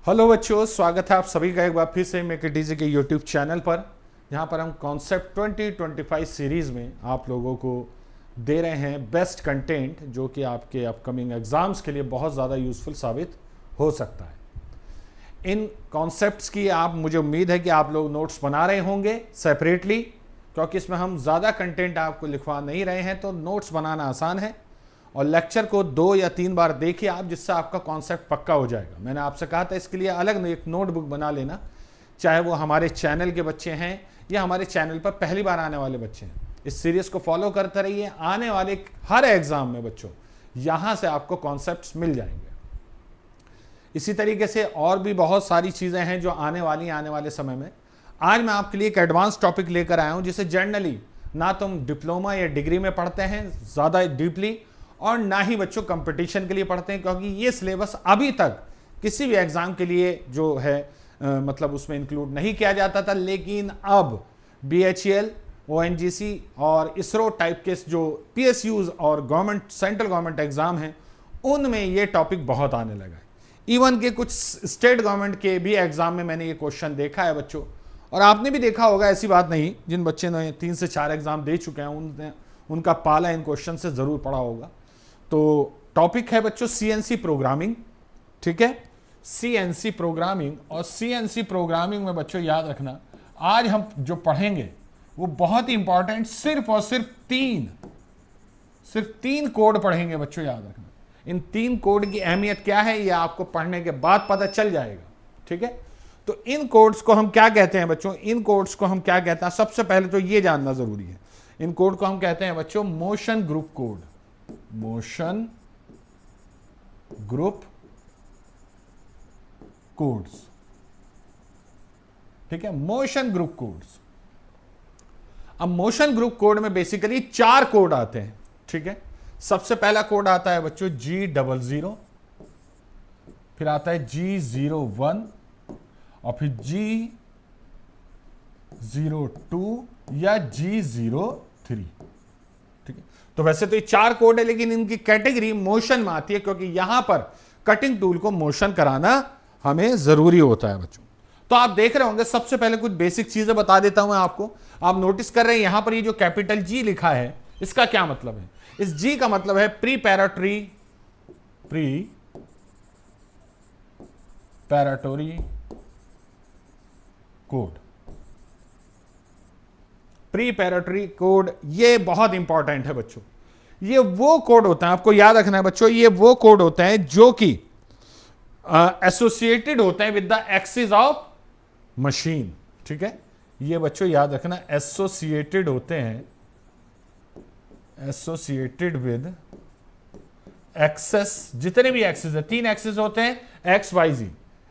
Hello बच्चों, स्वागत है आप सभी का एक बार फिर से मेक इट इजी के यूट्यूब चैनल पर, जहां पर हम कॉन्सेप्ट 2025 सीरीज़ में आप लोगों को दे रहे हैं बेस्ट कंटेंट जो कि आपके अपकमिंग एग्ज़ाम्स के लिए बहुत ज़्यादा यूज़फुल साबित हो सकता है। इन कॉन्सेप्ट्स की मुझे उम्मीद है कि आप लोग नोट्स बना रहे होंगे सेपरेटली, क्योंकि इसमें हम ज़्यादा कंटेंट आपको लिखवा नहीं रहे हैं, तो नोट्स बनाना आसान है। और लेक्चर को 2 या 3 बार देखिए आप, जिससे आपका कॉन्सेप्ट पक्का हो जाएगा। मैंने आपसे कहा था इसके लिए अलग एक नोटबुक बना लेना, चाहे वो हमारे चैनल के बच्चे हैं या हमारे चैनल पर पहली बार आने वाले बच्चे हैं। इस सीरीज को फॉलो करते रहिए, आने वाले हर एग्जाम में बच्चों यहाँ से आपको कॉन्सेप्ट्स मिल जाएंगे। इसी तरीके से और भी बहुत सारी चीज़ें हैं जो आने वाले समय में। आज मैं आपके लिए एक एडवांस टॉपिक लेकर आया हूँ, जिसे जनरली ना तुम डिप्लोमा या डिग्री में पढ़ते हैं ज़्यादा डीपली, और ना ही बच्चों कंपटीशन के लिए पढ़ते हैं, क्योंकि ये सिलेबस अभी तक किसी भी एग्जाम के लिए जो है मतलब उसमें इंक्लूड नहीं किया जाता था। लेकिन अब BHEL, ONGC और इसरो टाइप के जो PSUs और गवर्नमेंट सेंट्रल गवर्नमेंट एग्जाम हैं, उनमें ये टॉपिक बहुत आने लगा है। इवन के कुछ स्टेट गवर्नमेंट के भी एग्जाम में मैंने ये क्वेश्चन देखा है बच्चों, और आपने भी देखा होगा, ऐसी बात नहीं। जिन बच्चे ने 3 से 4 एग्जाम दे चुके हैं उनका पाला इन क्वेश्चन से जरूर पढ़ा होगा। तो टॉपिक है बच्चों CNC प्रोग्रामिंग, ठीक है, CNC प्रोग्रामिंग। और CNC प्रोग्रामिंग में बच्चों याद रखना, आज हम जो पढ़ेंगे वो बहुत ही इंपॉर्टेंट, सिर्फ और सिर्फ तीन कोड पढ़ेंगे बच्चों, याद रखना। इन 3 कोड की अहमियत क्या है ये आपको पढ़ने के बाद पता चल जाएगा, ठीक है। तो इन कोड्स को हम क्या कहते हैं बच्चों, इन कोड्स को हम क्या कहते हैं, सबसे पहले तो ये जानना जरूरी है। इन कोड को हम कहते हैं बच्चों motion group code, motion group codes, ठीक है, मोशन ग्रुप कोड्स। अब मोशन ग्रुप कोड में बेसिकली 4 कोड आते हैं, ठीक है। सबसे पहला कोड आता है बच्चों G00, फिर आता है G01 और फिर G02 या G03, ठीक है। तो वैसे तो ये 4 कोड है, लेकिन इनकी कैटेगरी मोशन में आती है, क्योंकि यहां पर कटिंग टूल को मोशन कराना हमें जरूरी होता है बच्चों। तो आप देख रहे होंगे, सबसे पहले कुछ बेसिक चीजें बता देता हूं मैं आपको। आप नोटिस कर रहे हैं यहां पर ये जो कैपिटल G लिखा है, इसका क्या मतलब है? इस G का मतलब है प्रीपैरेटरी कोड। प्रीपैरेटरी कोड ये बहुत इंपॉर्टेंट है बच्चों। ये वो कोड होता है, आपको याद रखना है बच्चों, ये वो कोड होते हैं जो कि एसोसिएटेड होते हैं with the axis of machine, ठीक है। ये बच्चों याद रखना, एसोसिएटेड होते हैं, एसोसिएटेड विद एक्सेस, जितने भी एक्सिस है, 3 एक्सिस होते हैं, XYZ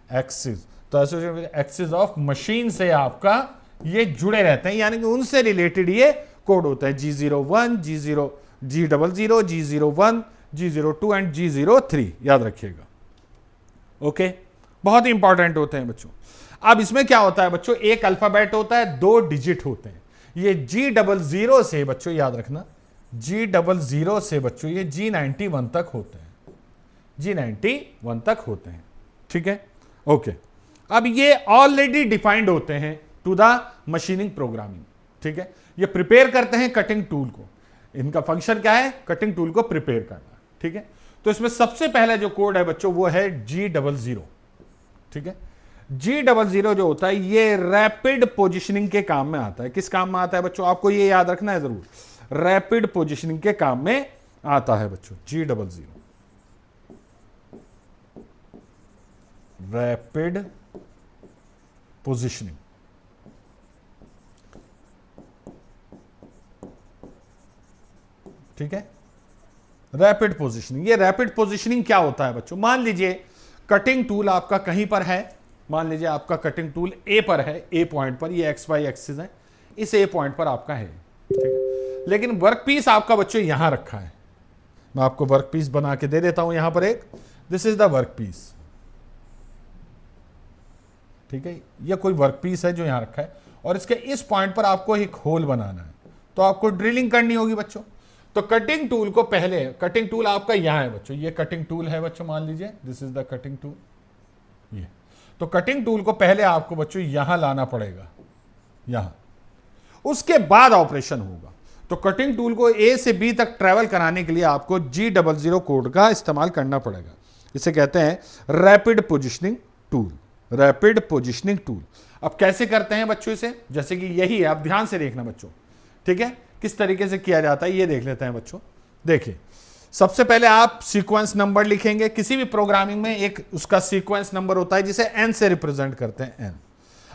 एक्सिस, तो associated with axis of machine से आपका ये जुड़े रहते हैं, यानी कि उनसे रिलेटेड ये कोड होता है। G01, G00, G01, G02 and G03, याद रखिएगा, ओके। बहुत इंपॉर्टेंट होते हैं बच्चों। अब इसमें क्या होता है बच्चों, एक अल्फाबेट होता है, 2 डिजिट होते हैं। ये G00 से बच्चों याद रखना, G00 से बच्चों ये G91 तक होते हैं, G91 तक होते हैं, ठीक है, ओके। अब ये ऑलरेडी डिफाइंड होते हैं टू द मशीनिंग प्रोग्रामिंग, ठीक है। ये प्रिपेयर करते हैं कटिंग टूल को। इनका फंक्शन क्या है? कटिंग टूल को प्रिपेयर करना, ठीक है। तो इसमें सबसे पहला जो कोड है बच्चों वो है G00, ठीक है। G00 जो होता है ये रैपिड पोजिशनिंग के काम में आता है। किस काम में आता है बच्चों? आपको ये याद रखना है जरूर, रैपिड पोजिशनिंग के काम में आता है बच्चों G00, रैपिड पोजिशनिंग, ठीक है। रैपिड पोजिशनिंग, ये रैपिड पोजिशनिंग क्या होता है बच्चों? मान लीजिए कटिंग टूल आपका कहीं पर है, मान लीजिए आपका कटिंग टूल A पर है, A पॉइंट पर, ये XY एक्सिस है, इस A पॉइंट पर आपका है, ठीक है। लेकिन वर्क पीस आपका बच्चों यहां रखा है। मैं आपको वर्क पीस बना के दे देता हूं यहां पर एक, this is the work piece, ठीक है। यह कोई वर्क पीस है जो यहां रखा है, और इसके इस पॉइंट पर आपको एक होल बनाना है, तो आपको ड्रिलिंग करनी होगी बच्चों। तो कटिंग टूल को पहले, कटिंग टूल आपका यहां है बच्चों, ये कटिंग टूल है बच्चों, मान लीजिए this is the cutting tool, ये। तो कटिंग टूल को पहले आपको बच्चों यहां लाना पड़ेगा, यहां, उसके बाद ऑपरेशन होगा। तो कटिंग टूल को ए से बी तक ट्रेवल कराने के लिए आपको G00 कोड का इस्तेमाल करना पड़ेगा। इसे कहते हैं rapid positioning tool, rapid positioning tool. अब कैसे करते हैं बच्चों इसे, जैसे कि यही है, आप ध्यान से देखना बच्चों, ठीक है, किस तरीके से किया जाता है ये देख लेते हैं बच्चों। देखिए, सबसे पहले आप सीक्वेंस नंबर लिखेंगे। किसी भी प्रोग्रामिंग में एक उसका सीक्वेंस नंबर होता है जिसे n से रिप्रेजेंट करते हैं, n।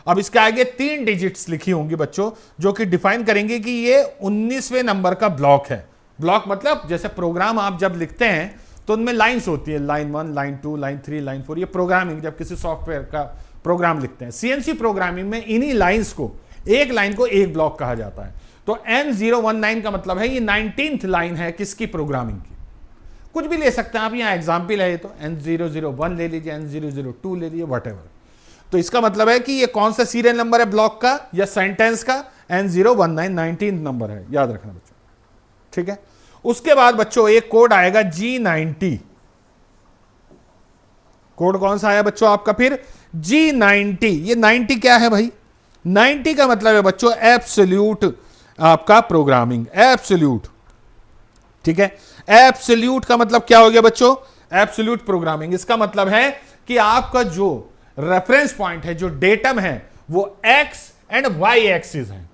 अब इसके आगे 3 डिजिट्स लिखी होंगी बच्चों, जो कि डिफाइन करेंगे कि ये 19वें नंबर का ब्लॉक है। ब्लॉक मतलब जैसे प्रोग्राम आप जब लिखते हैं तो उनमें लाइंस होती है, लाइन 1, लाइन 2, लाइन 3, लाइन 4। ये प्रोग्रामिंग जब किसी सॉफ्टवेयर का प्रोग्राम लिखते हैं, CNC प्रोग्रामिंग में इन्हीं लाइंस को, एक लाइन को एक ब्लॉक कहा जाता है। तो N019 का मतलब है ये 19th लाइन है किसकी, प्रोग्रामिंग की। कुछ भी ले सकते हैं आप, यहाँ एग्जाम्पल है ये, तो N001 ले लीजिए, N002 ले लीजिए, वटेवर। तो इसका मतलब है कि ये कौन सा सीरियल नंबर है ब्लॉक का या सेंटेंस का, N019 19th नंबर है, याद रखना बच्चों, ठीक है। उसके बाद बच्चों एक कोड आएगा G90। कोड कौन सा आया बच्चों आपका फिर, G90। ये 90 क्या है भाई, 90 का मतलब है बच्चों एब्सोल्यूट आपका प्रोग्रामिंग, एब्सोल्यूट, ठीक है। एब्सोल्यूट का मतलब क्या हो गया बच्चों, एब्सोल्यूट प्रोग्रामिंग। इसका मतलब है कि आपका जो रेफरेंस पॉइंट है, जो डेटम है, वो एक्स एंड वाई एक्सिस है।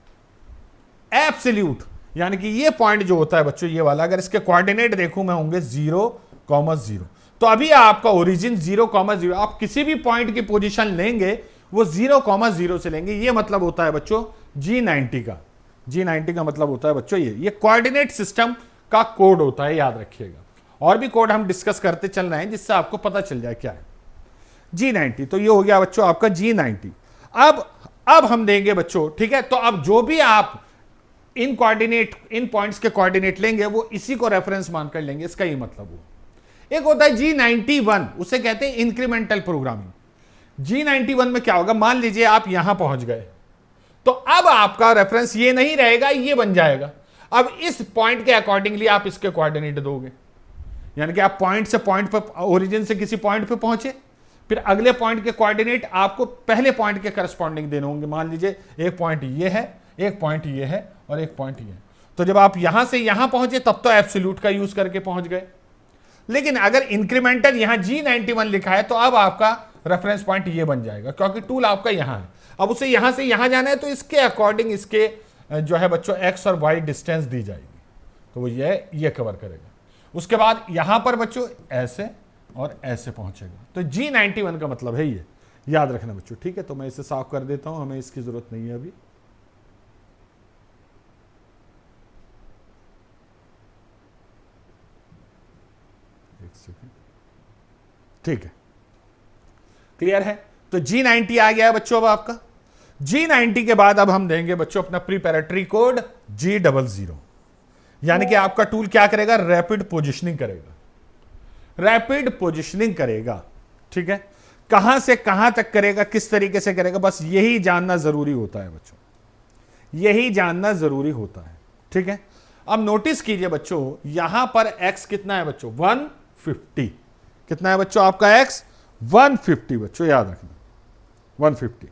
एब्सोल्यूट यानी कि ये पॉइंट जो होता है बच्चों, ये वाला, अगर इसके कोऑर्डिनेट देखूं मैं होंगे 0,0, तो अभी आपका ओरिजिन 0,0, आप किसी भी पॉइंट की पोजीशन लेंगे वो 0,0 से लेंगे। ये मतलब होता है बच्चों G90 का। G90 का मतलब होता है बच्चों ये कोऑर्डिनेट सिस्टम का कोड होता है, याद रखिएगा। और भी कोड हम डिस्कस करते चल रहे हैं जिससे आपको पता चल जाए क्या है G90। तो ये हो गया बच्चों आपका G90। अब हम देंगे बच्चों, ठीक है। तो अब जो भी आप इन पॉइंट्स के कोऑर्डिनेट लेंगे वो इसी को रेफरेंस मानकर लेंगे, इसका ये मतलब हो। एक होता है G91, उसे कहते हैं इंक्रीमेंटल प्रोग्रामिंग। G91 में क्या होगा, मान लीजिए आप यहां पहुंच गए, तो अब आपका रेफरेंस ये नहीं रहेगा, ये बन जाएगा। अब इस पॉइंट के अकॉर्डिंगली आप इसके कोऑर्डिनेट दोगे, यानी कि आप पॉइंट से पॉइंट पर, ओरिजिन से किसी पॉइंट पे पहुंचे, फिर अगले पॉइंट के कोऑर्डिनेट आपको पहले पॉइंट के करस्पॉन्डिंग देने होंगे। मान लीजिए एक पॉइंट ये है, एक पॉइंट ये है और एक पॉइंट ये है। तो जब आप यहां से यहां पहुंचे तब तो एब्सोल्यूट का यूज करके पहुंच गए, लेकिन अगर इंक्रीमेंटल यहां G91 लिखा है तो अब आपका रेफरेंस पॉइंट ये बन जाएगा, क्योंकि टूल आपका यहां है। अब उसे यहां से यहां जाना है तो इसके अकॉर्डिंग इसके जो है बच्चों एक्स और वाई डिस्टेंस दी जाएगी, तो वो ये कवर करेगा। उसके बाद यहां पर बच्चों ऐसे और ऐसे पहुंचेगा। तो G91 का मतलब है ये, याद रखना बच्चों, ठीक है। तो मैं इसे साफ कर देता हूं, हमें इसकी जरूरत नहीं है अभी। एक सेकेंड, ठीक है, क्लियर है। तो G90 आ गया है बच्चों अब आपका। G90 के बाद अब हम देंगे बच्चों अपना प्रीपैरेटरी कोड G00, यानी कि आपका टूल क्या करेगा, रैपिड पोजिशनिंग करेगा, रैपिड पोजिशनिंग करेगा, ठीक है। कहां से कहां तक करेगा, किस तरीके से करेगा, बस यही जानना जरूरी होता है बच्चों, यही जानना जरूरी होता है, ठीक है। अब नोटिस कीजिए बच्चों, यहां पर x कितना है बच्चों, 150। कितना है बच्चों आपका x, 150 बच्चों, याद रखना 150,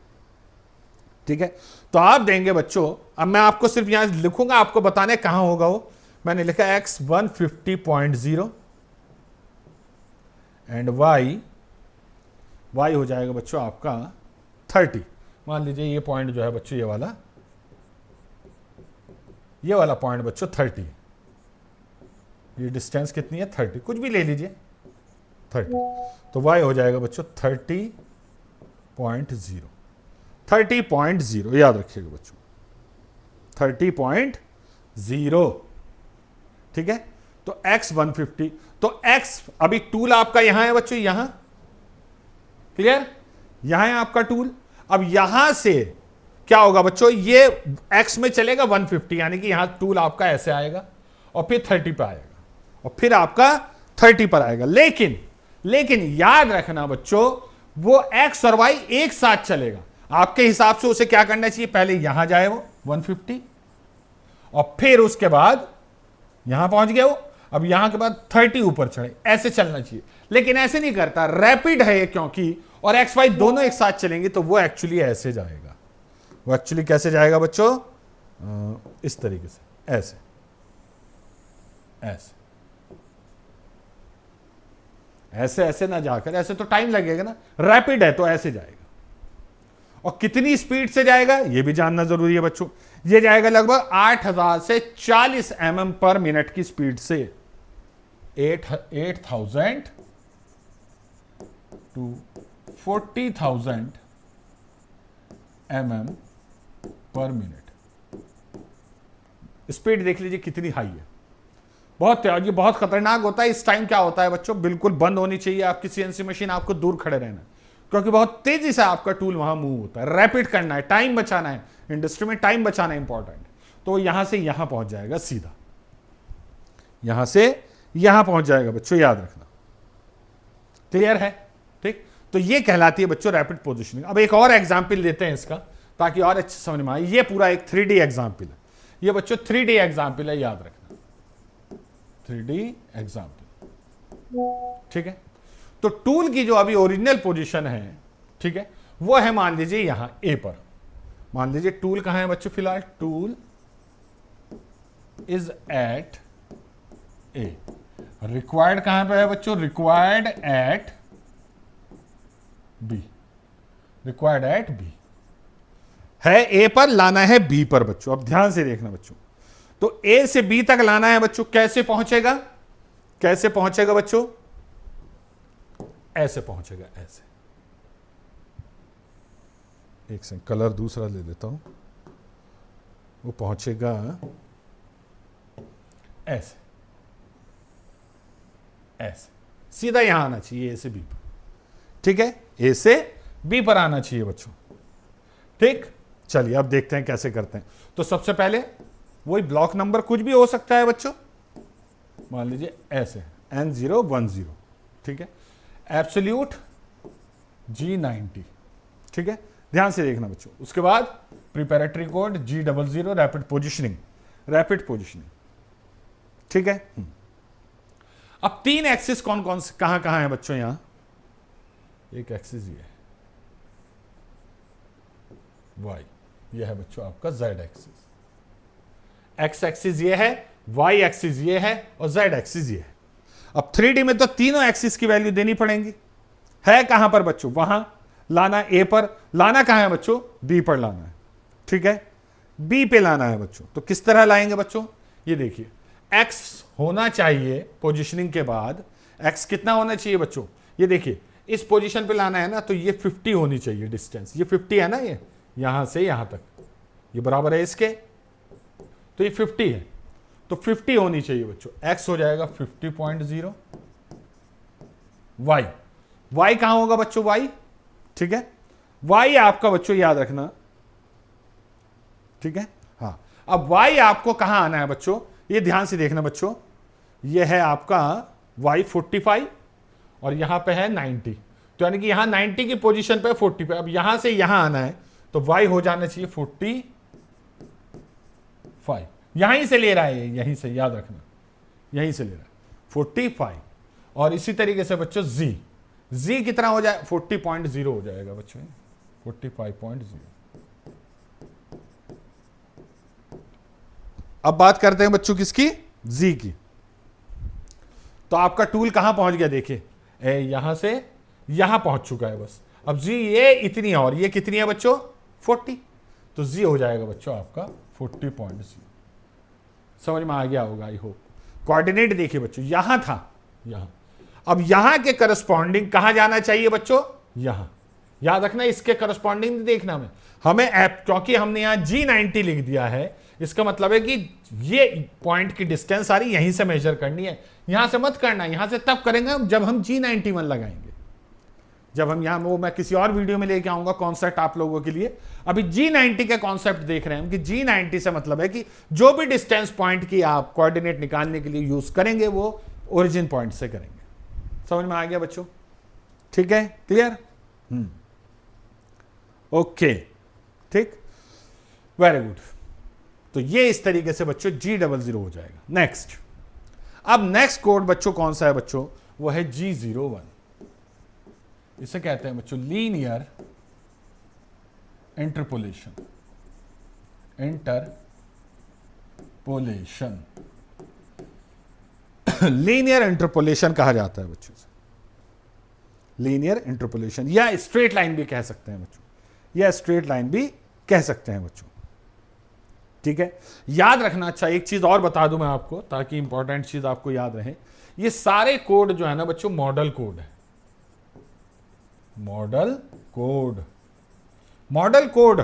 ठीक है। तो आप देंगे बच्चों, अब मैं आपको सिर्फ यहां लिखूंगा, आपको बताने कहां होगा वो। मैंने लिखा x 150.0 एंड y हो जाएगा बच्चों आपका 30। मान लीजिए ये पॉइंट जो है बच्चों, ये वाला पॉइंट बच्चों 30, ये डिस्टेंस कितनी है 30, कुछ भी ले लीजिए 30। तो y हो जाएगा बच्चों 30.0, याद रखिएगा बच्चों 30.0, ठीक है। तो x 150, तो x अभी टूल आपका यहां है बच्चों, यहां क्लियर, यहां है आपका टूल। अब यहां से क्या होगा बच्चों, ये x में चलेगा 150, यानी कि यहां टूल आपका ऐसे आएगा और फिर 30 पर आएगा और फिर आपका 30 पर आएगा। लेकिन याद रखना बच्चों, वो x और y एक साथ चलेगा। आपके हिसाब से उसे क्या करना चाहिए, पहले यहां जाए वो 150 और फिर उसके बाद यहां पहुंच गया वो, अब यहां के बाद 30 ऊपर चढ़े, ऐसे चलना चाहिए। लेकिन ऐसे नहीं करता, रैपिड है ये क्योंकि, और एक्स वाई दोनों एक साथ चलेंगे तो वो एक्चुअली ऐसे जाएगा। वो एक्चुअली कैसे जाएगा बच्चों? इस तरीके से, ऐसे ऐसे ऐसे ऐसे ना जाकर, ऐसे तो टाइम लगेगा ना, रैपिड है तो ऐसे जाएगा। और कितनी स्पीड से जाएगा ये भी जानना जरूरी है बच्चों। ये जाएगा लगभग 8000 से 40 mm पर मिनट की स्पीड से। 8000 टू 40,000 mm पर मिनट। स्पीड देख लीजिए कितनी हाई है। बहुत ये बहुत खतरनाक होता है। इस टाइम क्या होता है बच्चों, बिल्कुल बंद होनी चाहिए आपकी सीएनसी मशीन, आपको दूर खड़े रहना है, क्योंकि बहुत तेजी से आपका टूल वहां मूव होता है। रैपिड करना है, टाइम बचाना है, इंडस्ट्री में टाइम बचाना इंपॉर्टेंट। तो यहां से यहां पहुंच जाएगा सीधा, यहां से यहां पहुंच जाएगा बच्चों, याद रखना। क्लियर है? ठीक, तो ये कहलाती है बच्चों रैपिड पोजिशनिंग। अब एक और एग्जाम्पल लेते हैं इसका, ताकि और अच्छे समझ में आए। ये पूरा एक 3D एग्जाम्पल है। ये बच्चों 3D एग्जाम्पल है, याद रखना, 3D एग्जाम्पल। ठीक है, तो टूल की जो अभी ओरिजिनल पोजीशन है, ठीक है, वो है मान लीजिए यहां ए पर। मान लीजिए टूल कहां है बच्चों फिलहाल? Tool is at A. Required कहां पे है बच्चों? Required at B. Required at B है, ए पर लाना है बी पर बच्चों। अब ध्यान से देखना बच्चों, तो ए से बी तक लाना है बच्चों। कैसे पहुंचेगा? कैसे पहुंचेगा बच्चों? ऐसे पहुंचेगा, ऐसे। एक सेकंड, कलर दूसरा ले लेता हूं। वो पहुंचेगा ऐसे, ऐसे सीधा यहां आना चाहिए, ए से बी पर। ठीक है, ए से बी पर आना चाहिए बच्चों। ठीक, चलिए अब देखते हैं कैसे करते हैं। तो सबसे पहले वही ब्लॉक नंबर कुछ भी हो सकता है बच्चों, मान लीजिए ऐसे N010। ठीक है, एब्सोल्यूट G90। ठीक है, ध्यान से देखना बच्चों। उसके बाद preparatory code G00, rapid positioning, rapid positioning. ठीक है, अब 3 एक्सिस कौन कौन से कहां कहां है बच्चों? यहां एक एक्सिस ये है Y, ये है बच्चों आपका Z एक्सिस। X एक्सिस ये है, Y एक्सिस ये है और Z एक्सिस ये है। अब 3D में तो तीनों एक्सिस की वैल्यू देनी पड़ेंगी। है कहां पर बच्चों? वहां लाना A पर, लाना कहां है बच्चों? B पर लाना है। ठीक है, B पे लाना है बच्चों। तो किस तरह लाएंगे बच्चों? ये देखिए, X होना चाहिए पोजीशनिंग के बाद। X कितना होना चाहिए बच्चों? ये देखिए, इस पोजीशन पे लाना है ना, तो ये 50 होनी चाहिए डिस्टेंस। ये 50 है ना, ये यहां से यहां तक, ये बराबर है इसके, तो ये 50 है, तो 50 होनी चाहिए बच्चों। X हो जाएगा 50.0। Y कहां होगा बच्चों? Y, ठीक है, Y आपका बच्चों याद रखना। ठीक है, हाँ, अब Y आपको कहां आना है बच्चों? ये ध्यान से देखना बच्चों, ये है आपका Y 45 और यहां पे है 90। तो यानी कि यहां 90 की पोजीशन पे 40 पे। अब यहां से यहां आना है तो Y हो जाना चाहिए 45। यहीं से ले रहा है, यहीं से, याद रखना, यहीं से ले रहा है 45। और इसी तरीके से बच्चों Z कितना हो जाए? 40.0 हो जाएगा बच्चों, 45.0। अब बात करते हैं बच्चों किसकी? Z की। तो आपका टूल कहां पहुंच गया? देखिए, यहां से यहां पहुंच चुका है बस। अब Z ये इतनी है और ये कितनी है बच्चों? 40। तो Z हो जाएगा बच्चों आपका 40.0। समझ में आ गया होगा आई होप। कोऑर्डिनेट देखिए बच्चों, यहां था, यहां। अब यहां के करस्पॉन्डिंग कहां जाना चाहिए बच्चों? यहां। याद रखना, इसके करस्पॉन्डिंग देखना हमें ऐप, क्योंकि हमने यहां G90 लिख दिया है, इसका मतलब है कि ये पॉइंट की डिस्टेंस सारी यहीं से मेजर करनी है, यहां से मत करना। यहां से तब करेंगे जब हम G91 लगाएंगे, जब हम यहां, वो मैं किसी और वीडियो में लेके आऊंगा कॉन्सेप्ट आप लोगों के लिए। अभी G90 के कॉन्सेप्ट देख रहे हैं कि G90 से मतलब है कि जो भी डिस्टेंस पॉइंट की आप कोऑर्डिनेट निकालने के लिए यूज करेंगे वो ओरिजिन पॉइंट से करेंगे। समझ में आ गया बच्चों? ठीक है, क्लियर? ओके, ठीक, वेरी गुड। तो ये इस तरीके से बच्चों G00 हो जाएगा। नेक्स्ट, अब नेक्स्ट कोड बच्चों कौन सा है बच्चों? वो है G01। इसे कहते हैं बच्चों linear interpolation. Interpolation linear interpolation कहा जाता है बच्चों से, लीनियर इंटरपोलेशन, या स्ट्रेट लाइन भी कह सकते हैं बच्चों, या स्ट्रेट लाइन भी कह सकते हैं बच्चों। ठीक है, याद रखना। अच्छा, एक चीज और बता दूं मैं आपको ताकि इंपॉर्टेंट चीज आपको याद रहे, ये सारे कोड जो है ना बच्चों मॉडल कोड है। मॉडल कोड, मॉडल कोड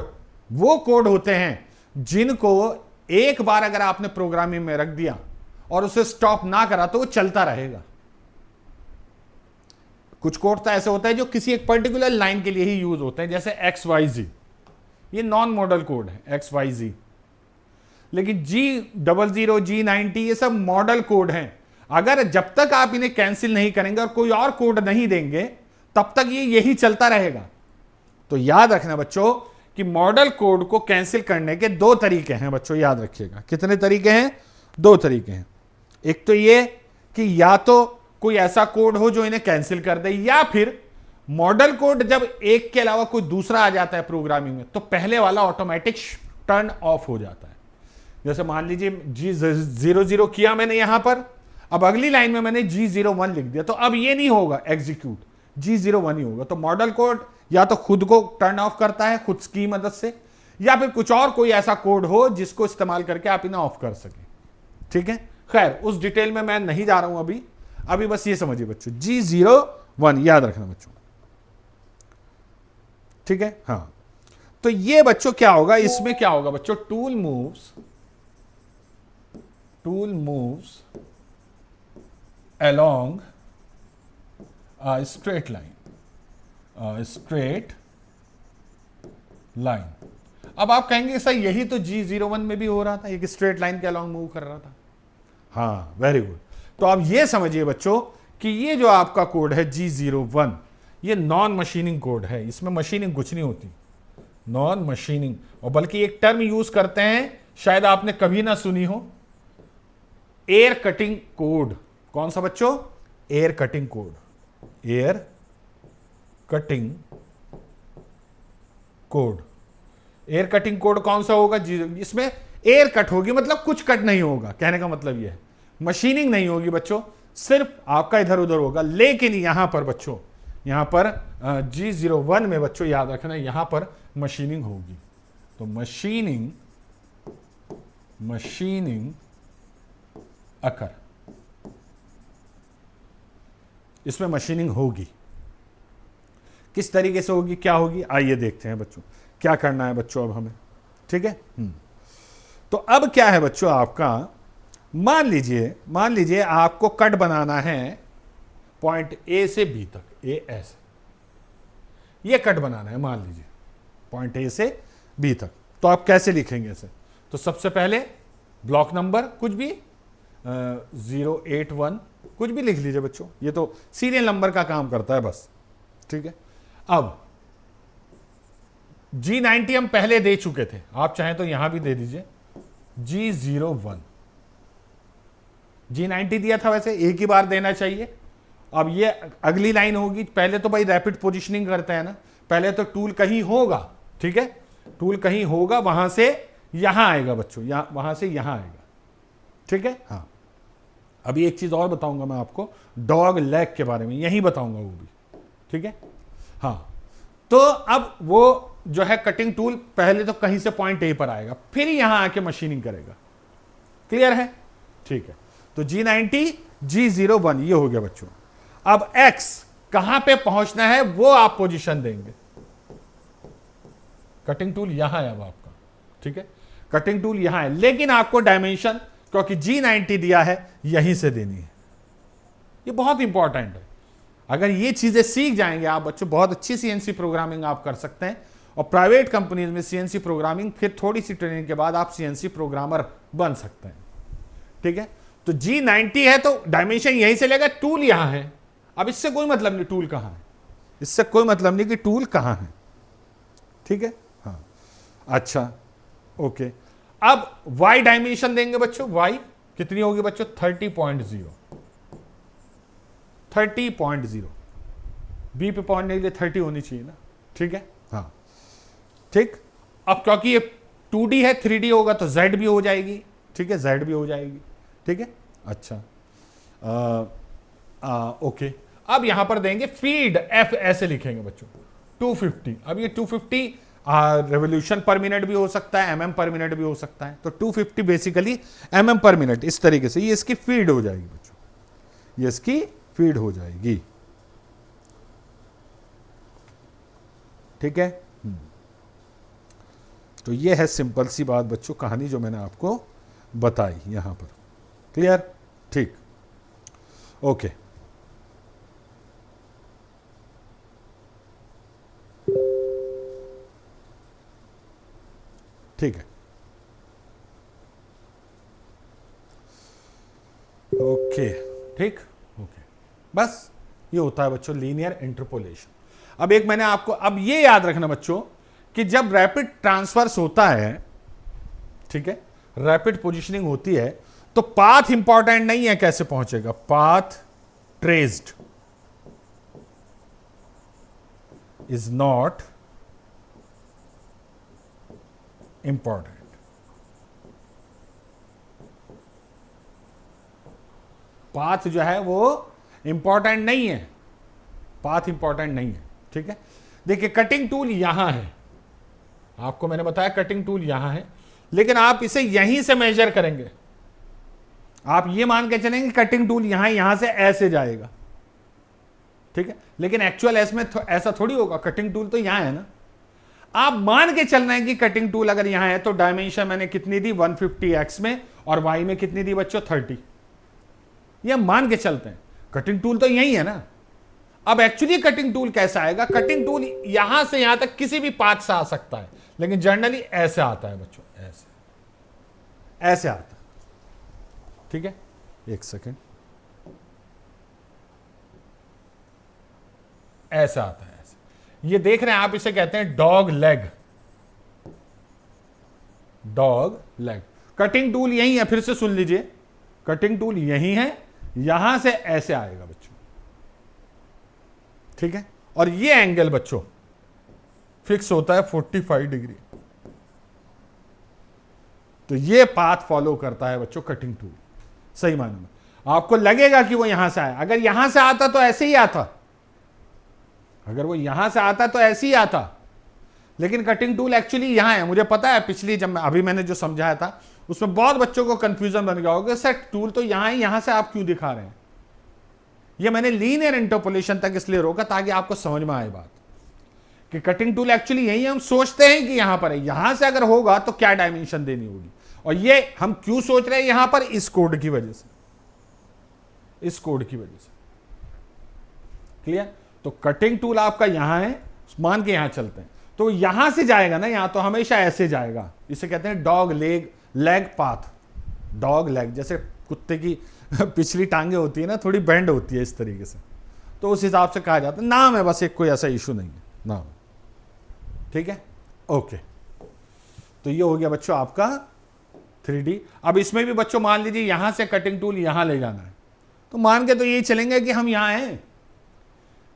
वो कोड होते हैं जिनको एक बार अगर आपने प्रोग्रामिंग में रख दिया और उसे स्टॉप ना करा तो वो चलता रहेगा। कुछ कोड तो ऐसे होता है जो किसी एक पर्टिकुलर लाइन के लिए ही यूज होते हैं, जैसे XYZ, ये नॉन मॉडल कोड है XYZ। लेकिन G00, G90 ये सब मॉडल कोड हैं। अगर जब तक आप इन्हें कैंसिल नहीं करेंगे और कोई और कोड नहीं देंगे तब तक ये यही चलता रहेगा। तो याद रखना बच्चों कि मॉडल कोड को कैंसिल करने के दो तरीके हैं बच्चों, याद रखिएगा। कितने तरीके हैं? दो तरीके हैं। एक तो ये कि या तो कोई ऐसा कोड हो जो इन्हें कैंसिल कर दे, या फिर मॉडल कोड जब एक के अलावा कोई दूसरा आ जाता है प्रोग्रामिंग में तो पहले वाला ऑटोमेटिक टर्न ऑफ हो जाता है। जैसे मान लीजिए G00 किया मैंने यहां पर, अब अगली लाइन में मैंने G01 लिख दिया, तो अब ये नहीं होगा एग्जीक्यूट, G01 ही होगा। तो मॉडल कोड या तो खुद को टर्न ऑफ करता है खुद की मदद से, या फिर कुछ और कोई ऐसा कोड हो जिसको इस्तेमाल करके आप इन्हें ऑफ कर सके। ठीक है, खैर उस डिटेल में मैं नहीं जा रहा हूं अभी बस ये समझिए बच्चों, G01 याद रखना बच्चों। ठीक है, हाँ। तो ये बच्चों क्या होगा, इसमें क्या होगा बच्चों, tool moves along a straight line। अब आप कहेंगे सर यही तो G01 में भी हो रहा था, एक स्ट्रेट लाइन के अलॉन्ग मूव कर रहा था। हाँ, वेरी गुड। तो अब ये समझिए बच्चों कि ये जो आपका कोड है G01, ये नॉन मशीनिंग कोड है, इसमें मशीनिंग कुछ नहीं होती, नॉन मशीनिंग। और बल्कि एक टर्म यूज करते हैं शायद आपने कभी ना सुनी हो, एयर कटिंग कोड। कौन सा बच्चों? Air cutting code. Air cutting code, air cutting code कौन सा होगा? इसमें एयर कट होगी, मतलब कुछ कट नहीं होगा, कहने का मतलब यह है मशीनिंग नहीं होगी बच्चों, सिर्फ आपका इधर उधर होगा। लेकिन यहां पर बच्चों, यहां पर G01 में बच्चों याद रखना यहां पर मशीनिंग होगी। तो मशीनिंग अकर, इसमें मशीनिंग होगी। किस तरीके से होगी, क्या होगी, आइए देखते हैं बच्चों क्या करना है बच्चों अब हमें। ठीक है, तो अब क्या है बच्चों आपका, मान लीजिए आपको कट बनाना है पॉइंट A से B तक, A ऐसे, ये कट बनाना है मान लीजिए पॉइंट A से B तक। तो आप कैसे लिखेंगे इसे? तो सबसे पहले ब्लॉक नंबर कुछ भी 081 कुछ भी लिख लीजिए बच्चों, ये तो सीरियल नंबर का काम करता है बस। ठीक है, अब G90 हम पहले दे चुके थे, आप चाहें तो यहां भी दे दीजिए G01। G90 दिया था, वैसे एक ही बार देना चाहिए। अब ये अगली लाइन होगी, पहले तो भाई रैपिड पोजीशनिंग करते हैं ना, पहले तो टूल कहीं होगा। ठीक है, टूल कहीं होगा, वहां से यहां आएगा बच्चों, वहां से यहां आएगा। ठीक है, हाँ। अभी एक चीज और बताऊंगा मैं आपको, डॉग लेग के बारे में यही बताऊंगा वो भी। ठीक है, हाँ। तो अब वो जो है कटिंग टूल पहले तो कहीं से पॉइंट A पर आएगा, फिर यहां आके मशीनिंग करेगा। क्लियर है? ठीक है, तो G90 G01 ये हो गया बच्चों। अब X कहां पे पहुंचना है वो आप पोजीशन देंगे। कटिंग टूल यहां है अब आपका। ठीक है, कटिंग टूल यहां है, लेकिन आपको डायमेंशन क्योंकि G90 दिया है यहीं से देनी है। ये बहुत इंपॉर्टेंट है। अगर ये चीजें सीख जाएंगे आप बच्चों, बहुत अच्छी CNC प्रोग्रामिंग आप कर सकते हैं। और प्राइवेट कंपनीज में CNC प्रोग्रामिंग, फिर थोड़ी सी ट्रेनिंग के बाद आप CNC प्रोग्रामर बन सकते हैं। ठीक है, तो G90 है तो डायमेंशन यहीं से लेगा, टूल यहां है। अब इससे कोई मतलब नहीं टूल कहां है, इससे कोई मतलब नहीं कि टूल कहां है। ठीक है, हाँ, अच्छा, ओके। अब Y डायमेंशन देंगे बच्चों, Y कितनी होगी बच्चों? 30.0। बी पे पहुंचने के लिए 30 होनी चाहिए ना, ठीक है। हाँ ठीक, अब क्योंकि ये 2D है, 3D होगा तो Z भी हो जाएगी, ठीक है, Z भी हो जाएगी, ठीक है। अच्छा ओके, अब यहां पर देंगे फीड F, ऐसे लिखेंगे बच्चों 250। अब ये 250 रेवोल्यूशन पर मिनट भी हो सकता है, mm पर मिनट भी हो सकता है, तो 250 बेसिकली mm पर मिनट, इस तरीके से ये इसकी फीड हो जाएगी बच्चों, ये इसकी फीड हो जाएगी, ठीक है। तो ये है सिंपल सी बात बच्चों, कहानी जो मैंने आपको बताई यहां पर, क्लियर, ठीक, ओके। ठीक है, ओके, ठीक, ओके, बस ये होता है बच्चों लीनियर इंटरपोलेशन। अब एक मैंने आपको, अब ये याद रखना बच्चों कि जब रैपिड ट्रांसफर्स होता है, ठीक है, रैपिड पोजीशनिंग होती है, तो पाथ इंपॉर्टेंट नहीं है कैसे पहुंचेगा, path traced is not important. Path जो है वो इंपॉर्टेंट नहीं है, पाथ इंपॉर्टेंट नहीं है, ठीक है। देखिए कटिंग टूल यहां है, आपको मैंने बताया कटिंग टूल यहां है, लेकिन आप इसे यहीं से मेजर करेंगे, आप ये मान के चलेंगे कटिंग टूल यहां से ऐसे जाएगा, ठीक है, लेकिन एक्चुअल इसमें ऐसा थोड़ी होगा, कटिंग टूल तो यहां है ना। आप मान के चलना है कि कटिंग टूल अगर यहां है तो डायमेंशन मैंने कितनी दी 150x में, और y में कितनी दी बच्चों 30, ये मान के चलते हैं, कटिंग टूल तो यही है ना। अब एक्चुअली कटिंग टूल कैसा आएगा, कटिंग टूल यहां से यहां तक किसी भी पाथ से आ सकता है, लेकिन जनरली ऐसे आता है बच्चों, ऐसे ऐसे आता है, ठीक है। एक सेकेंड, ऐसे आता है, ऐसे, ये देख रहे हैं आप, इसे कहते हैं dog leg, dog leg. Cutting tool यही है, फिर से सुन लीजिए, कटिंग टूल यही है, यहां से ऐसे आएगा बच्चों, ठीक है, और ये एंगल बच्चों फिक्स होता है 45 डिग्री, तो ये पाथ फॉलो करता है बच्चों कटिंग टूल, सही मायने में। आपको लगेगा कि वो यहां से आया, अगर यहां से आता तो ऐसे ही आता, अगर वो यहां से आता तो ऐसे ही आता, लेकिन कटिंग टूल एक्चुअली यहां है। मुझे पता है पिछली जब अभी मैंने जो समझाया था उसमें बहुत बच्चों को कंफ्यूजन बन गया होगा, सर टूल तो यहां है, यहां से आप क्यों दिखा रहे हैं। ये मैंने लीनियर इंटरपोलेशन तक इसलिए रोका ताकि आपको समझ में आए बात कि कटिंग टूल एक्चुअली यही है। हम सोचते हैं कि यहां पर है, यहां से अगर होगा तो क्या डायमेंशन देनी होगी, और ये हम क्यों सोच रहे हैं यहां पर, इस कोड की वजह से, इस कोड की वजह से, क्लियर। तो कटिंग टूल आपका यहां है, मान के यहां चलते हैं, तो यहां से जाएगा ना, यहां तो हमेशा ऐसे जाएगा, इसे कहते हैं dog leg path, dog leg, जैसे कुत्ते की पिछली टांगे होती है ना, थोड़ी बेंड होती है इस तरीके से, तो उस हिसाब से कहा जाता है। नाम है बस, एक कोई ऐसा इशू नहीं है, नाम, ठीक है, ओके। तो ये हो गया बच्चों आपका 3D। अब इसमें भी बच्चों मान लीजिए यहां से कटिंग टूल यहां ले जाना है, तो मान के तो यही चलेंगे कि हम यहां हैं,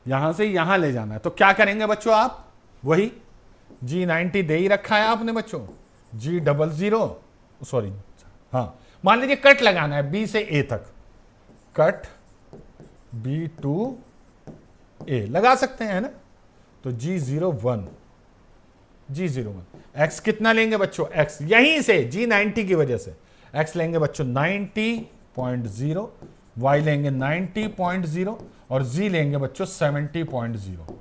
यहां से यहां ले जाना है, तो क्या करेंगे बच्चों, आप वही G90 दे ही रखा है आपने बच्चों, G00, सॉरी, हाँ, मान लीजिए कट लगाना है B से A तक, कट B to A लगा सकते हैं ना, तो G01, X कितना लेंगे बच्चों, X यहीं से G90 की वजह से X लेंगे बच्चों 90.0, Y लेंगे 90.0, और Z लेंगे बच्चों 70.0,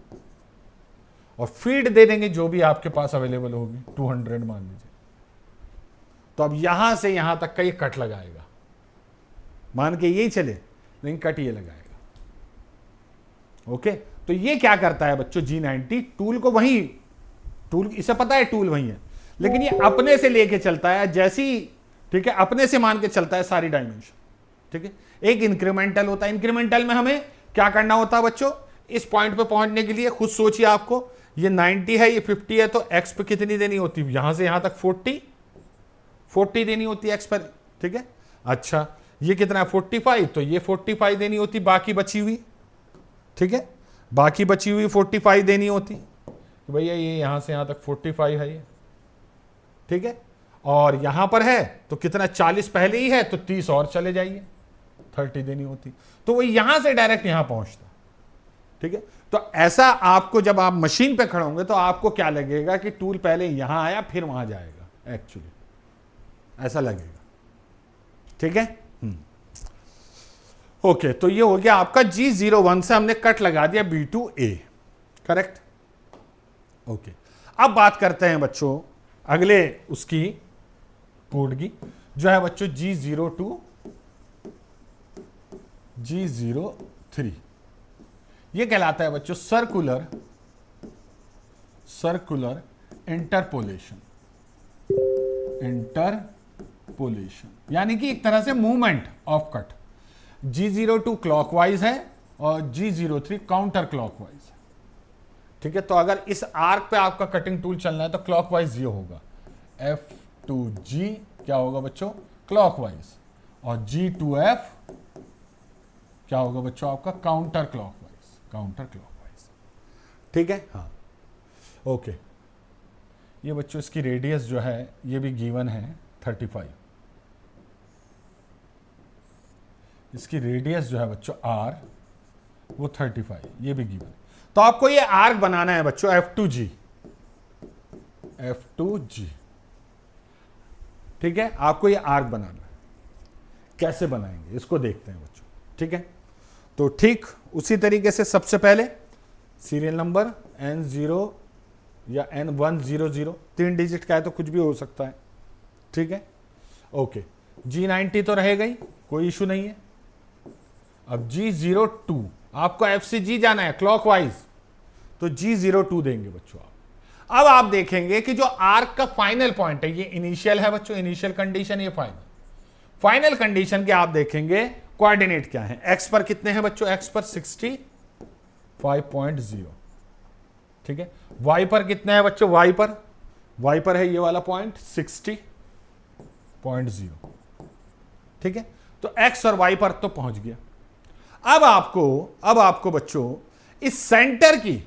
और फीड दे देंगे जो भी आपके पास अवेलेबल होगी, 200 मान लीजिए। तो अब यहां से यहां तक का ये कट लगाएगा, मान के यही चले, लेकिन कट ये लगाएगा, ओके। तो ये क्या करता है बच्चों, G90 टूल को वही, टूल इसे पता है टूल वही है, लेकिन ये अपने से लेके चलता है, जैसी, ठीक है, अपने से मान के चलता है सारी डायमेंशन, ठीक है। एक इंक्रीमेंटल होता है, इंक्रीमेंटल में हमें क्या करना होता है बच्चों, इस पॉइंट पे पहुंचने के लिए खुद सोचिए, आपको ये 90 है, ये 50 है, तो x पे कितनी देनी होती है, यहां से यहां तक 40 देनी होती है x पर, ठीक है। अच्छा ये कितना है 45, तो ये 45 देनी होती बाकी बची हुई, ठीक है। बाकी बची हुई 45 देनी होती तो भैया ये यहां से यहां तक 45 है ये, ठीक है। और यहां पर है तो कितना 40 पहले ही है तो 30 और चले जाइए, 30 देनी होती तो वो यहां से डायरेक्ट यहां पहुंचता, ठीक है। तो ऐसा आपको जब आप मशीन पे खड़े होंगे तो आपको क्या लगेगा कि टूल पहले यहां आया फिर वहां जाएगा, एक्चुअली ऐसा लगेगा, ठीक है। ओके, तो ये हो गया आपका G01 से हमने कट लगा दिया B2A, करेक्ट। ओके, अब बात करते हैं बच्चों अगले उसकी कोड की, जो है बच्चों G02 G03। ये कहलाता है बच्चों सर्कुलर इंटरपोलेशन, यानी कि एक तरह से movement of cut. G02 clockwise है और G03 काउंटर क्लॉकवाइज है, ठीक है। तो अगर इस आर्क पे आपका कटिंग टूल चलना है तो क्लॉकवाइज ये होगा, F2G क्या होगा बच्चों, क्लॉकवाइज, और G2F क्या होगा बच्चों आपका काउंटर क्लॉकवाइज, ठीक है। हाँ, ओके। ये बच्चों इसकी रेडियस जो है ये भी गिवन है 35, इसकी रेडियस जो है बच्चों R वो 35, ये भी गिवन। तो आपको ये आर्क बनाना है बच्चों F2G, ठीक है। आपको ये आर्क बनाना है, कैसे बनाएंगे इसको देखते हैं बच्चों, ठीक है। तो ठीक उसी तरीके से सबसे पहले सीरियल नंबर N0 या N100, 3 डिजिट का है तो कुछ भी हो सकता है, ठीक है। ओके, G90 तो रहेगा ही, कोई इशू नहीं है। अब G02 आपको F से G जाना है क्लॉकवाइज, तो G02 देंगे बच्चों आप। अब आप देखेंगे कि जो आर्क का फाइनल पॉइंट है, ये इनिशियल है बच्चों, इनिशियल कंडीशन, ये फाइनल कंडीशन के आप देखेंगे कोऑर्डिनेट क्या है। एक्स पर कितने हैं बच्चों, एक्स पर 65.0, ठीक है। वाई पर कितने हैं बच्चों, वाई पर है ये वाला पॉइंट 60.0, ठीक है। तो एक्स और वाई पर तो पहुंच गया। अब आपको बच्चों इस सेंटर की,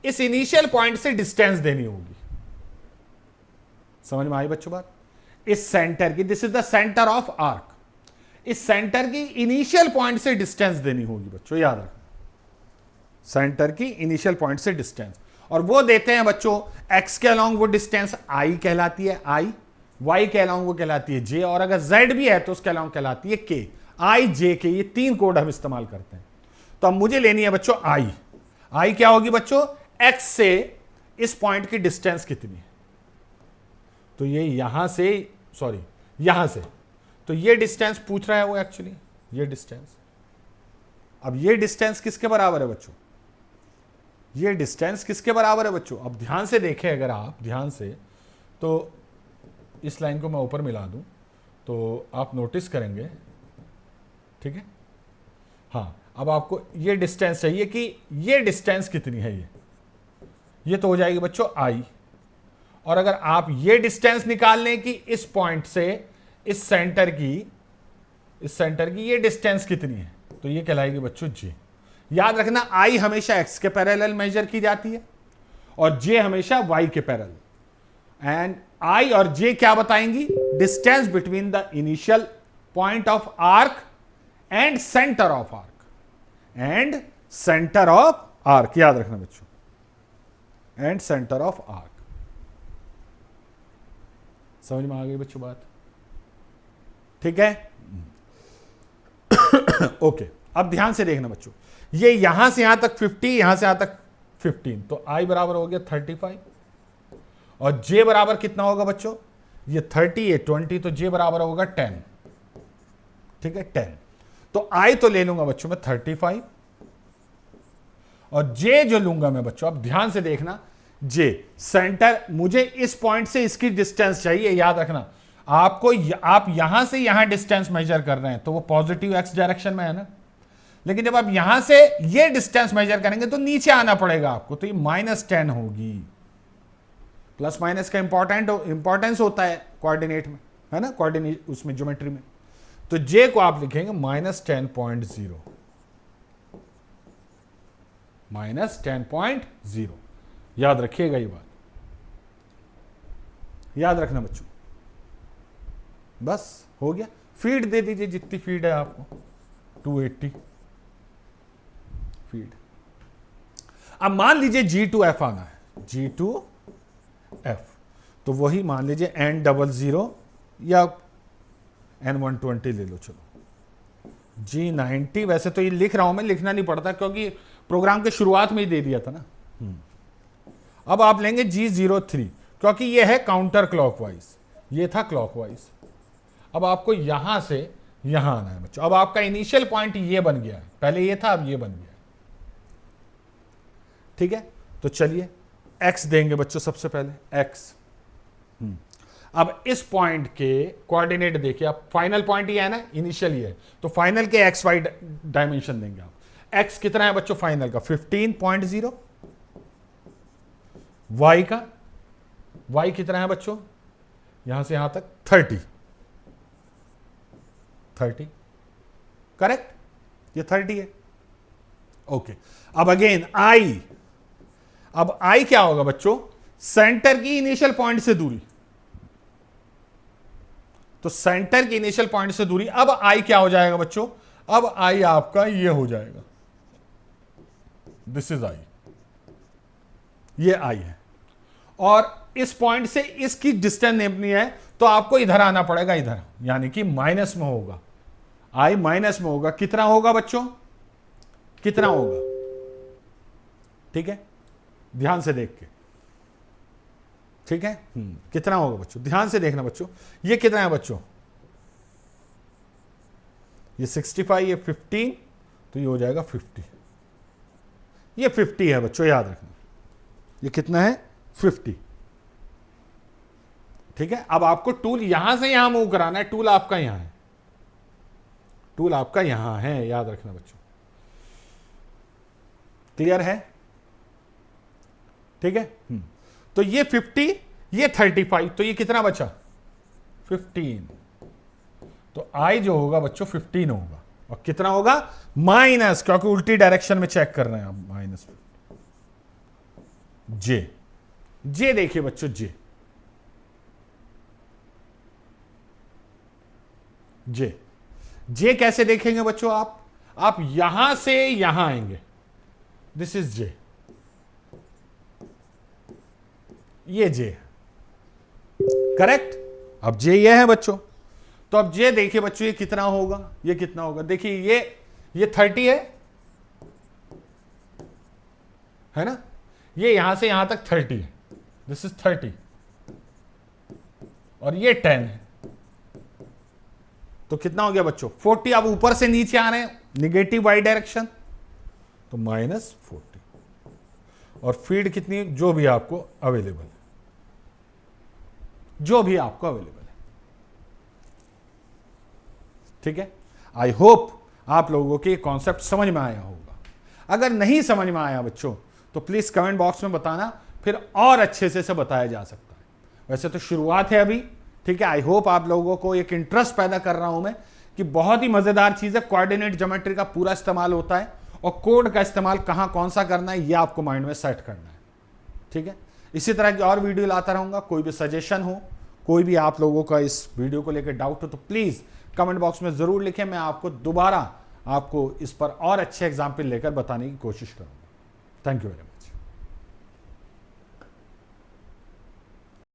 इस इनिशियल पॉइंट से डिस्टेंस देनी होगी, समझ में आई बच्चों बात। इस सेंटर की, this is the centre of arc, इस सेंटर की इनिशियल पॉइंट से डिस्टेंस देनी होगी बच्चों, याद रखना, सेंटर की इनिशियल पॉइंट से डिस्टेंस। और वो देते हैं बच्चों एक्स के अलोंग वो डिस्टेंस आई कहलाती है आई, वाई के अलोंग वो कहलाती है जे, और अगर जेड भी है तो उसके अलोंग कहलाती है के। आई जे के, ये 3 कोड हम इस्तेमाल करते हैं। तो अब मुझे लेनी है बच्चों आई क्या होगी बच्चों, एक्स से इस पॉइंट की डिस्टेंस कितनी है, तो ये यहां से तो ये डिस्टेंस पूछ रहा है वो, एक्चुअली ये डिस्टेंस। अब ये डिस्टेंस किसके बराबर है बच्चों, ये डिस्टेंस किसके बराबर है बच्चों। अब ध्यान से देखें, अगर आप ध्यान से, तो इस लाइन को मैं ऊपर मिला दूं तो आप नोटिस करेंगे, ठीक है। हाँ, अब आपको ये डिस्टेंस चाहिए कि ये डिस्टेंस कितनी है, ये तो हो जाएगी बच्चों आई। और अगर आप ये डिस्टेंस निकाल लें कि इस पॉइंट से इस सेंटर की ये डिस्टेंस कितनी है, तो ये कहलाएगी बच्चों जे। याद रखना आई हमेशा एक्स के पैरेलल मेजर की जाती है और जे हमेशा वाई के पैरेलल। एंड आई और जे क्या बताएंगी, distance between the initial point of arc and centre of arc, याद रखना बच्चों, एंड सेंटर ऑफ आर्क। समझ में आ गई बच्चों बात, ठीक है। ओके, अब ध्यान से देखना बच्चों, ये यहां से यहां तक 50, यहां से यहां तक 15, तो आई बराबर हो गया 35, और जे बराबर कितना होगा बच्चों, ये 30, ये 20, तो जे बराबर होगा 10, ठीक है 10। तो आई तो ले लूंगा बच्चों मैं 35, और जे जो लूंगा मैं बच्चों, अब ध्यान से देखना, जे सेंटर, मुझे इस पॉइंट से इसकी डिस्टेंस चाहिए। याद रखना आपको, आप यहां से यहां डिस्टेंस मेजर कर रहे हैं तो वो पॉजिटिव एक्स डायरेक्शन में है ना, लेकिन जब आप यहां से ये डिस्टेंस मेजर करेंगे तो नीचे आना पड़ेगा आपको, तो ये -10 होगी। प्लस माइनस का इंपॉर्टेंस होता है कोऑर्डिनेट में, है ना, कोऑर्डिनेट उसमें ज्योमेट्री में। तो जे को आप लिखेंगे -10.0, -10.0। याद रखिएगा ये बात, याद रखना बच्चों। बस हो गया। फीड दे दीजिए जितनी फीड है आपको, 280 फीड। अब मान लीजिए G2F आना है, G2F, तो वही मान लीजिए N00 या N120 ले लो। चलो G90, वैसे तो ये लिख रहा हूं मैं, लिखना नहीं पड़ता क्योंकि प्रोग्राम के शुरुआत में ही दे दिया था ना। अब आप लेंगे G03 क्योंकि ये है काउंटर क्लॉकवाइज, ये था क्लॉकवाइज। अब आपको यहां से यहां आना है बच्चों। अब आपका इनिशियल पॉइंट ये बन गया है, पहले ये था अब ये बन गया है। ठीक है, तो चलिए x देंगे बच्चों सबसे पहले x। अब इस पॉइंट के कोऑर्डिनेट देखिए, आप फाइनल पॉइंट ये है ना, इनिशियल ये है, तो फाइनल के एक्स वाई डायमेंशन देंगे आप। x कितना है बच्चों फाइनल का? 15.0। y का, y कितना है बच्चों यहां से यहां तक? 30। करेक्ट, ये 30 है। ओके, अब अगेन i। अब i क्या होगा बच्चों? सेंटर की इनिशियल पॉइंट से दूरी। तो सेंटर की इनिशियल पॉइंट से दूरी। अब i क्या हो जाएगा बच्चों? अब i आपका ये हो जाएगा, दिस इज i, ये i है। और इस पॉइंट से इसकी डिस्टेंस नापनी है तो आपको इधर आना पड़ेगा, इधर, यानी कि माइनस में होगा, i माइनस में होगा। कितना होगा बच्चों? कितना होगा? ठीक है, ध्यान से देख के, ठीक है। कितना होगा बच्चों? ध्यान से देखना बच्चों, ये कितना है बच्चों? ये 65, ये 15, तो ये हो जाएगा 50। ये 50 है बच्चों, याद रखना। ये कितना है? 50। ठीक है, अब आपको टूल यहां से यहां मूव कराना है। टूल आपका यहां है, टूल आपका यहां है, याद रखना बच्चों। क्लियर है? ठीक है। तो ये 50, ये 35, तो ये कितना बचा? 15। तो i जो होगा बच्चों 15 होगा। और कितना होगा? माइनस, क्योंकि उल्टी डायरेक्शन में चेक कर रहे हैं आप, माइनस जे देखिए बच्चों, जे कैसे देखेंगे बच्चों? आप यहां से यहां आएंगे, दिस इज जे, ये जे, करेक्ट। अब जे ये है बच्चों, तो अब जे देखिए बच्चों, ये कितना होगा? ये कितना होगा? देखिए ये 30 है ना, ये यहां से यहां तक 30 है, दिस इज 30, और ये 10 है, तो कितना हो गया बच्चों? 40। अब ऊपर से नीचे आ रहे हैं, निगेटिव वाई डायरेक्शन, तो -40। और फीड कितनी? जो भी आपको अवेलेबल है, जो भी आपको अवेलेबल है। ठीक है, आई होप आप लोगों के कॉन्सेप्ट समझ में आया होगा। अगर नहीं समझ में आया बच्चों तो प्लीज कमेंट बॉक्स में बताना, फिर और अच्छे से बताया जा सकता है। वैसे तो शुरुआत है अभी, ठीक है। आई होप आप लोगों को एक इंटरेस्ट पैदा कर रहा हूं मैं कि बहुत ही मजेदार चीज है। कोऑर्डिनेट ज्योमेट्री का पूरा इस्तेमाल होता है, और कोड का इस्तेमाल कहां कौन सा करना है ये आपको माइंड में सेट करना है। ठीक है, इसी तरह की और वीडियो लाता रहूंगा। कोई भी सजेशन हो, कोई भी आप लोगों का इस वीडियो को लेकर डाउट हो, तो प्लीज कमेंट बॉक्स में जरूर लिखें। मैं आपको दोबारा इस पर और अच्छे एग्जाम्पल लेकर बताने की कोशिश करूंगा। Thank you very much.